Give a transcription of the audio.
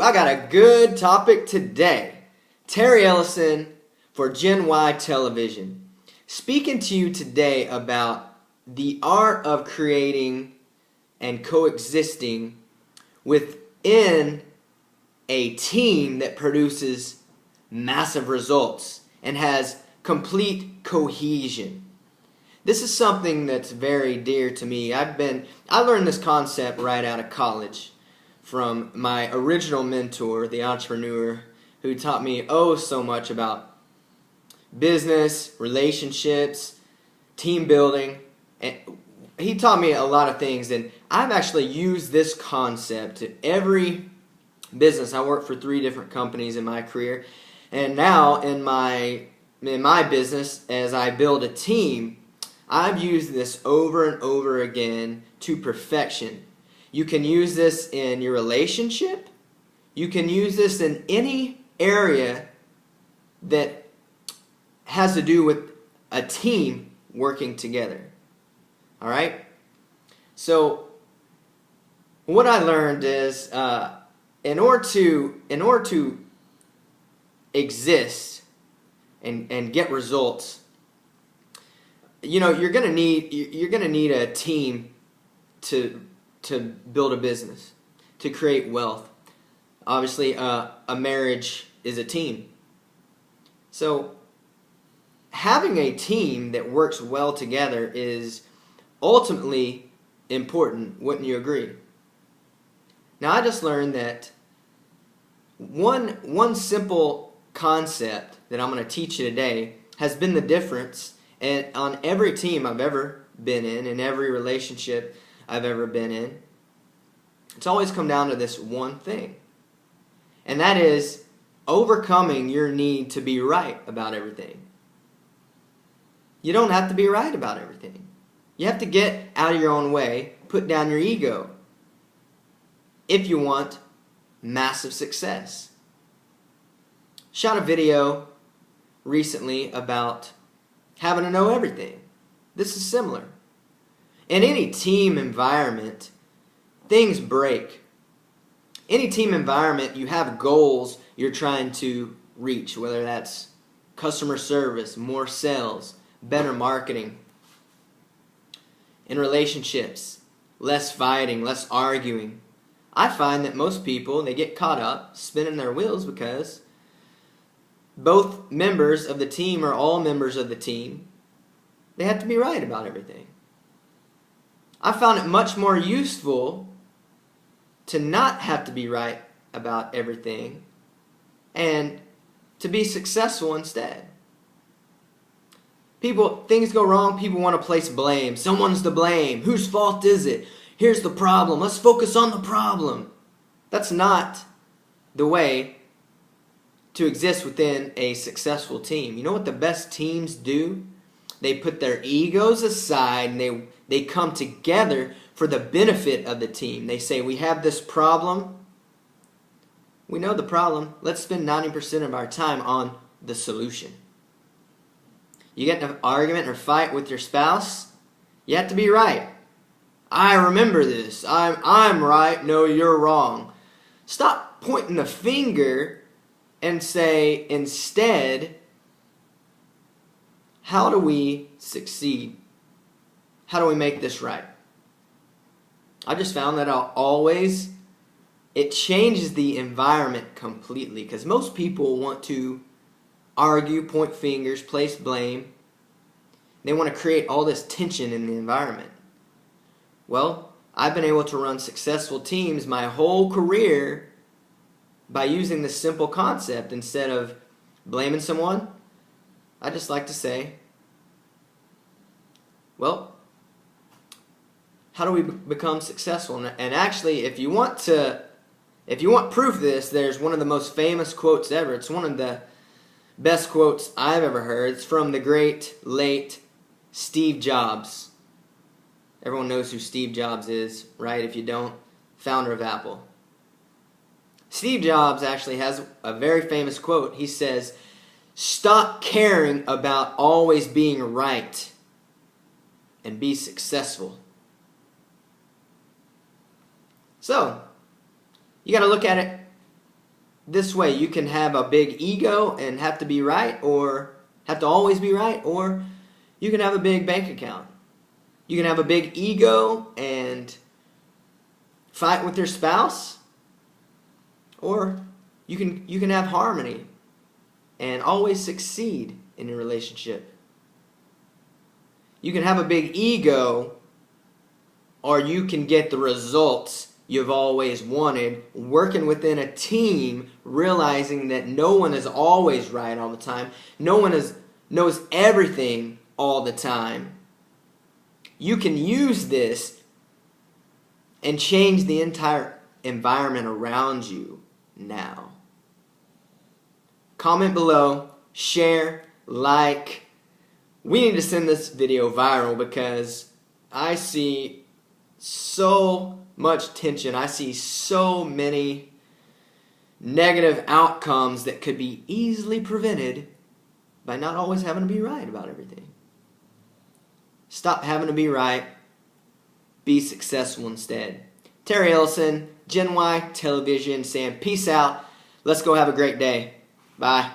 I got a good topic today. Terry Ellison for Gen Y Television. Speaking to you today about the art of creating and coexisting within a team that produces massive results and has complete cohesion. This is something that's very dear to me. I learned this concept right out of college from my original mentor, the entrepreneur, who taught me so much about business, relationships, team building. And he taught me a lot of things, and I've actually used this concept to every business. I worked for 3 different companies in my career, and now in my business, as I build a team, I've used this over and over again to perfection. You can use this in your relationship. You can use this in any area that has to do with a team working together. All right? So what I learned is in order to exist and get results, you're gonna need a team to build a business, to create wealth. Obviously, a marriage is a team. So having a team that works well together is ultimately important. Wouldn't you agree? Now, I just learned that one simple concept that I'm going to teach you today has been the difference on every team I've ever been in every relationship I've ever been in. It's always come down to this one thing, and that is overcoming your need to be right about everything. You don't have to be right about everything. You have to get out of your own way, put down your ego, if you want massive success. Shot a video recently about having to know everything. This is similar. In any team environment, things break. Any team environment, you have goals you're trying to reach, whether that's customer service, more sales, better marketing. In relationships, less fighting, less arguing. I find that most people, they get caught up spinning their wheels because both members of the team or all members of the team, they have to be right about everything. I found it much more useful to not have to be right about everything and to be successful instead. Things go wrong, people want to place blame. Someone's to blame. Whose fault is it? Here's the problem. Let's focus on the problem. That's not the way to exist within a successful team. You know what the best teams do? They put their egos aside and they come together for the benefit of the team. They say, we have this problem. We know the problem. Let's spend 90% of our time on the solution. You get in an argument or fight with your spouse, you have to be right. I remember this. I'm right. No, you're wrong. Stop pointing the finger and say instead, how do we succeed? How do we make this right? I just found that it changes the environment completely, because most people want to argue, point fingers, place blame. They want to create all this tension in the environment. Well, I've been able to run successful teams my whole career by using this simple concept. Instead of blaming someone, I just like to say, well, how do we become successful? And actually, if you want proof of this, there's one of the most famous quotes ever. It's one of the best quotes I've ever heard. It's from the great late Steve Jobs. Everyone knows who Steve Jobs is, right? If you don't, founder of Apple. Steve Jobs actually has a very famous quote. He says, "Stop caring about always being right and be successful." So, you got to look at it this way. You can have a big ego and have to be right, or have to always be right, or you can have a big bank account. You can have a big ego and fight with your spouse, or you can have harmony and always succeed in your relationship. You can have a big ego, or you can get the results you've always wanted, working within a team, realizing that no one is always right all the time. No one knows everything all the time. You can use this and change the entire environment around you now. Comment below, share, like. We need to send this video viral because I see so much tension. I see so many negative outcomes that could be easily prevented by not always having to be right about everything. Stop having to be right. Be successful instead. Terry Ellison, Gen Y Television, saying peace out. Let's go have a great day. Bye.